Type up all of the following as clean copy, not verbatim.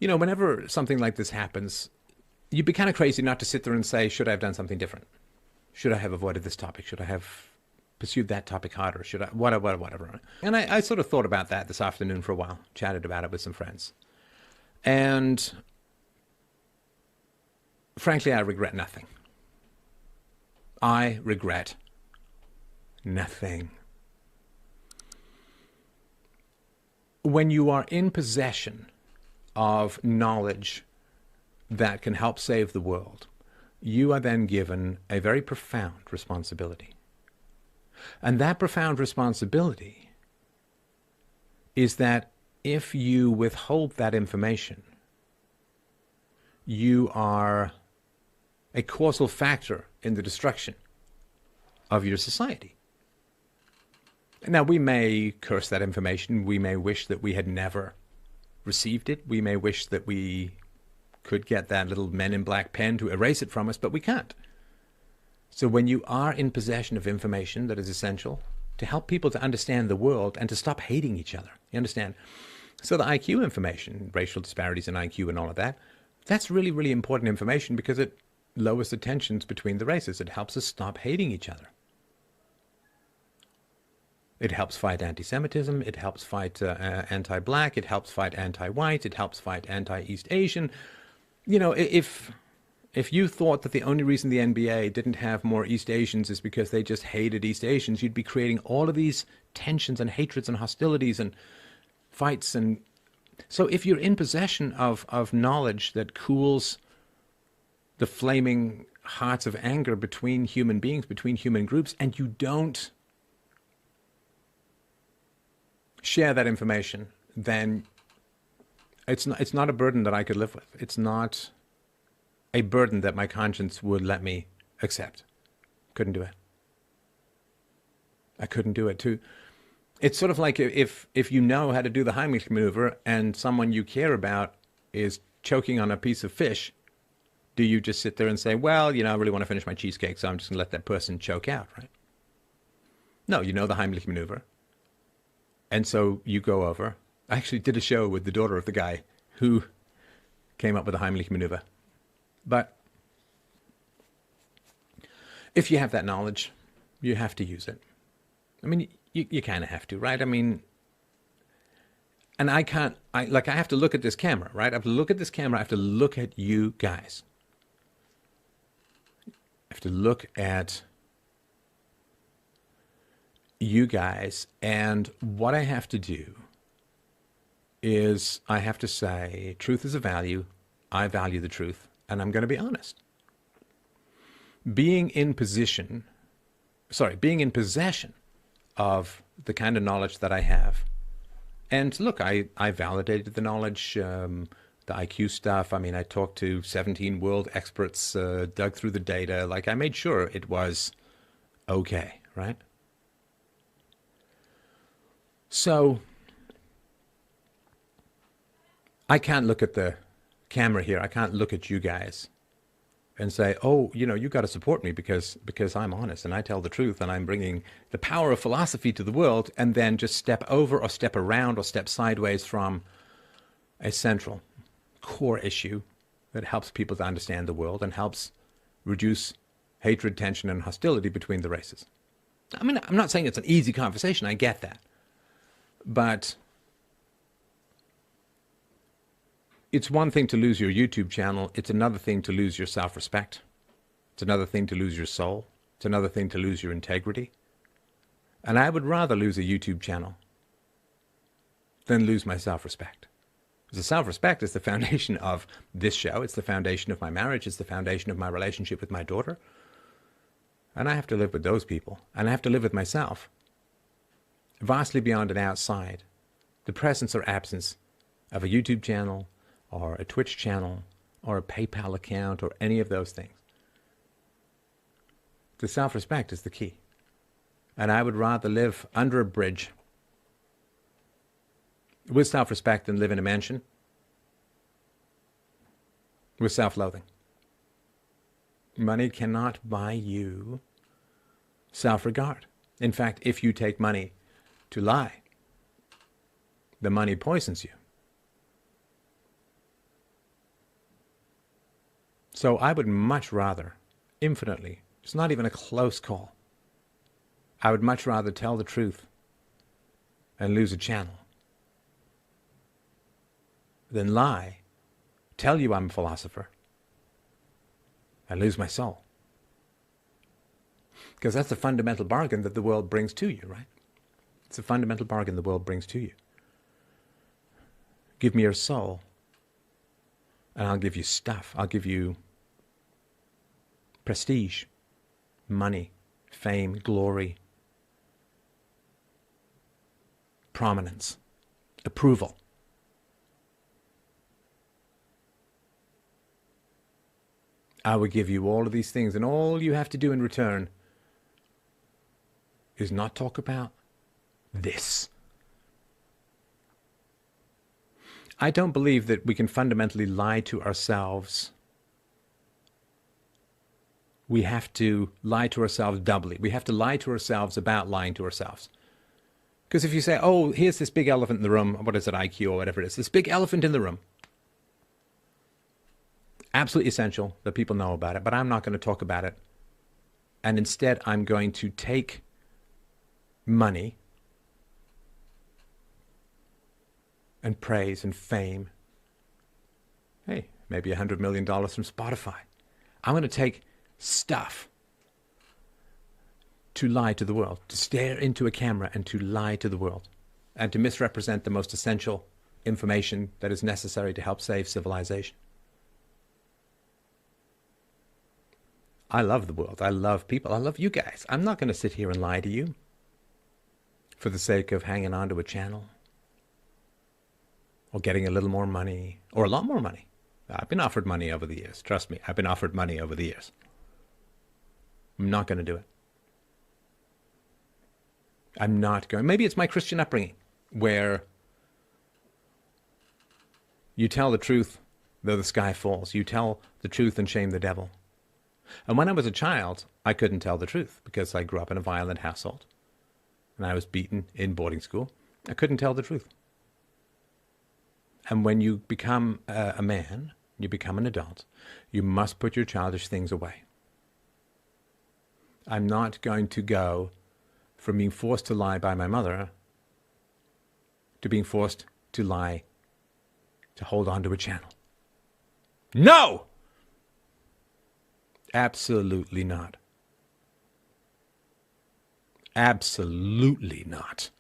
Whenever something like this happens, you'd be kind of crazy not to sit there and say, should I have done something different? Should I have avoided this topic? Should I have pursued that topic harder? Should I, whatever. And I sort of thought about that this afternoon for a while, chatted about it with some friends. And frankly, I regret nothing. I regret nothing. When you are in possession of knowledge that can help save the world, you are then given a very profound responsibility. And that profound responsibility is that if you withhold that information, you are a causal factor in the destruction of your society. Now, we may curse that information. We may wish that we had never received it. We may wish that we could get that little Men in Black pen to erase it from us, but we can't. So when you are in possession of information that is essential to help people to understand the world and to stop hating each other, you understand? So the IQ information, racial disparities in IQ and all of that, that's really, really important information because it lowers the tensions between the races. It helps us stop hating each other. It helps fight anti-Semitism. It helps fight anti-black. It helps fight anti-white. It helps fight anti-East Asian. If you thought that the only reason the NBA didn't have more East Asians is because they just hated East Asians, you'd be creating all of these tensions and hatreds and hostilities and fights. And so if you're in possession of knowledge that cools the flaming hearts of anger between human beings, between human groups, and you don't share that information, then it's not a burden that I could live with. It's not a burden that my conscience would let me accept. Couldn't do it. I couldn't do it too. It's sort of like if you know how to do the Heimlich maneuver and someone you care about is choking on a piece of fish, do you just sit there and say, well, I really want to finish my cheesecake, so I'm just going to let that person choke out, right? No, you know the Heimlich maneuver. And so you go over. I actually did a show with the daughter of the guy who came up with the Heimlich maneuver. But if you have that knowledge, you have to use it. I mean, you kind of have to, right? I mean, and I have to look at this camera, right? I have to look at this camera. I have to look at you guys. I have to look at you guys, and what I have to do is I have to say, truth is a value. I value the truth, and I'm going to be honest. Being in possession of the kind of knowledge that I have, and look, I validated the knowledge, the IQ stuff. I mean, I talked to 17 world experts, dug through the data. Like, I made sure it was okay, right? So I can't look at the camera here. I can't look at you guys and say, oh, you got to support me because I'm honest and I tell the truth and I'm bringing the power of philosophy to the world, and then just step over or step around or step sideways from a central core issue that helps people to understand the world and helps reduce hatred, tension, and hostility between the races. I mean, I'm not saying it's an easy conversation. I get that. But it's one thing to lose your YouTube channel. It's another thing to lose your self-respect. It's another thing to lose your soul. It's another thing to lose your integrity. And I would rather lose a YouTube channel than lose my self-respect. Because self-respect is the foundation of this show. It's the foundation of my marriage. It's the foundation of my relationship with my daughter. And I have to live with those people. And I have to live with myself. Vastly beyond and outside the presence or absence of a YouTube channel or a Twitch channel or a PayPal account or any of those things. The self-respect is the key. And I would rather live under a bridge with self-respect than live in a mansion with self-loathing. Money cannot buy you self-regard. In fact, if you take money to lie, the money poisons you. So I would much rather, infinitely, it's not even a close call, I would much rather tell the truth and lose a channel than lie, tell you I'm a philosopher, and lose my soul. Because that's the fundamental bargain that the world brings to you, right? It's a fundamental bargain the world brings to you. Give me your soul, and I'll give you stuff. I'll give you prestige, money, fame, glory, prominence, approval. I will give you all of these things, and all you have to do in return is not talk about this. I don't believe that we can fundamentally lie to ourselves. We have to lie to ourselves doubly. We have to lie to ourselves about lying to ourselves. Because if you say, oh, here's this big elephant in the room, what is it, IQ or whatever it is, this big elephant in the room, absolutely essential that people know about it, but I'm not going to talk about it. And instead, I'm going to take money and praise and fame. Hey, maybe $100 million from Spotify. I'm going to take stuff to lie to the world, to stare into a camera and to lie to the world, and to misrepresent the most essential information that is necessary to help save civilization. I love the world. I love people. I love you guys. I'm not going to sit here and lie to you for the sake of hanging on to a channel or getting a little more money or a lot more money. I've been offered money over the years. Trust me, I've been offered money over the years. I'm not going to do it. I'm not going. Maybe it's my Christian upbringing where you tell the truth though the sky falls. You tell the truth and shame the devil. And when I was a child, I couldn't tell the truth because I grew up in a violent household and I was beaten in boarding school. I couldn't tell the truth. And when you become a man, you become an adult, you must put your childish things away. I'm not going to go from being forced to lie by my mother to being forced to lie to hold on to a channel. No! Absolutely not. Absolutely not.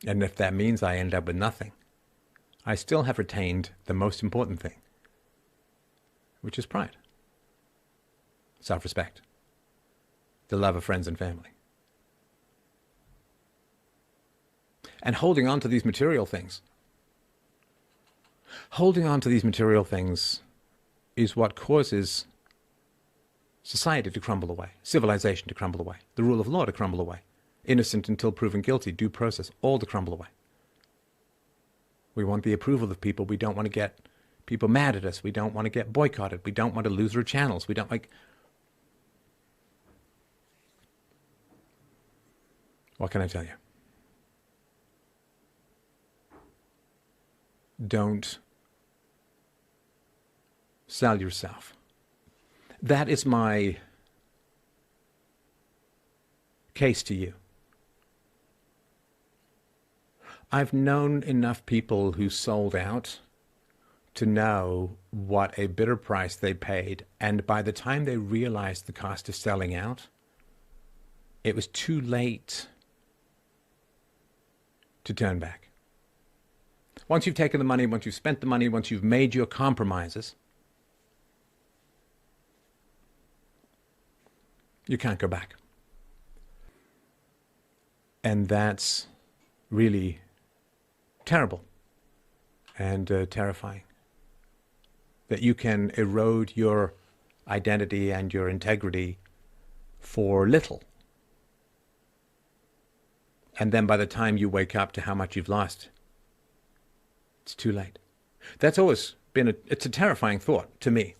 And if that means I end up with nothing, I still have retained the most important thing, which is pride, self-respect, the love of friends and family. And holding on to these material things. Holding on to these material things is what causes society to crumble away, civilization to crumble away, the rule of law to crumble away, innocent until proven guilty, due process, all to crumble away. We want the approval of people. We don't want to get people mad at us. We don't want to get boycotted. We don't want to lose our channels. We don't like... What can I tell you? Don't sell yourself. That is my case to you. I've known enough people who sold out to know what a bitter price they paid, and by the time they realized the cost of selling out, it was too late to turn back. Once you've taken the money, once you've spent the money, once you've made your compromises, you can't go back. And that's really terrible and terrifying. That you can erode your identity and your integrity for little. And then by the time you wake up to how much you've lost, it's too late. That's always been it's a terrifying thought to me.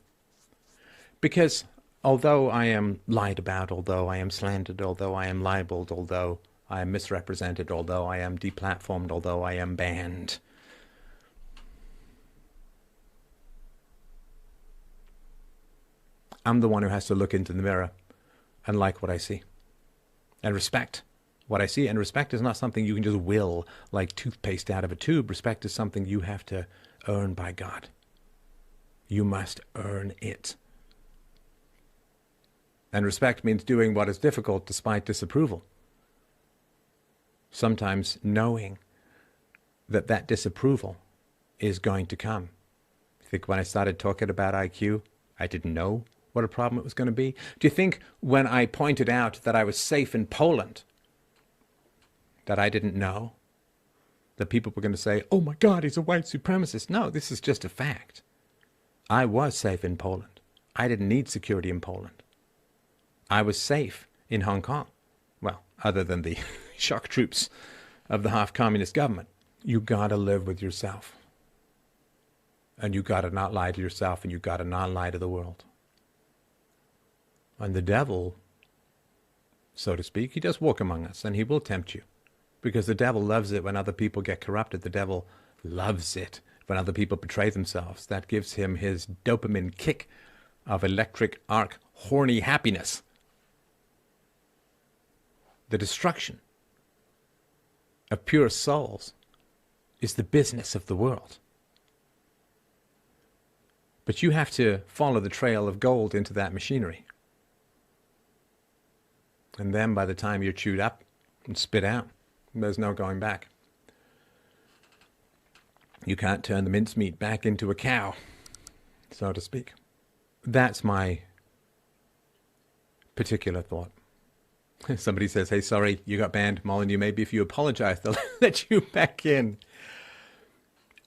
Because although I am lied about, although I am slandered, although I am libeled, although I am misrepresented, although I am deplatformed, although I am banned, I'm the one who has to look into the mirror and like what I see and respect what I see. And respect is not something you can just will like toothpaste out of a tube. Respect is something you have to earn by God. You must earn it. And respect means doing what is difficult despite disapproval. Sometimes knowing that that disapproval is going to come. I think when I started talking about IQ, I didn't know what a problem it was going to be. Do you think when I pointed out that I was safe in Poland, that I didn't know that people were going to say, oh my God, he's a white supremacist? No, this is just a fact. I was safe in Poland. I didn't need security in Poland. I was safe in Hong Kong. Well, other than the shock troops of the half-communist government. You gotta live with yourself. And you gotta not lie to yourself, and you gotta not lie to the world. And the devil, so to speak, he does walk among us, and he will tempt you. Because the devil loves it when other people get corrupted. The devil loves it when other people betray themselves. That gives him his dopamine kick of electric arc horny happiness. The destruction of pure souls is the business of the world. But you have to follow the trail of gold into that machinery. And then by the time you're chewed up and spit out, there's no going back. You can't turn the mincemeat back into a cow, so to speak. That's my particular thought. Somebody says, hey, sorry, you got banned. Molyneux, maybe if you apologize, they'll let you back in.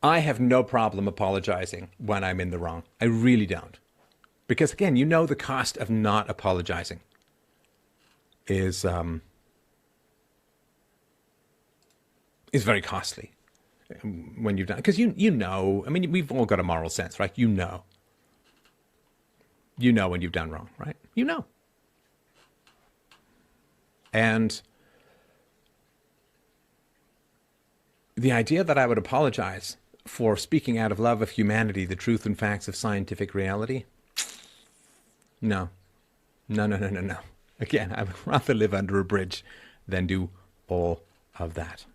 I have no problem apologizing when I'm in the wrong. I really don't. Because, again, you know the cost of not apologizing is very costly when you've done it. Because you know, I mean, we've all got a moral sense, right? You know. You know when you've done wrong, right? You know. And the idea that I would apologize for speaking out of love of humanity, the truth and facts of scientific reality, no. No. Again, I would rather live under a bridge than do all of that.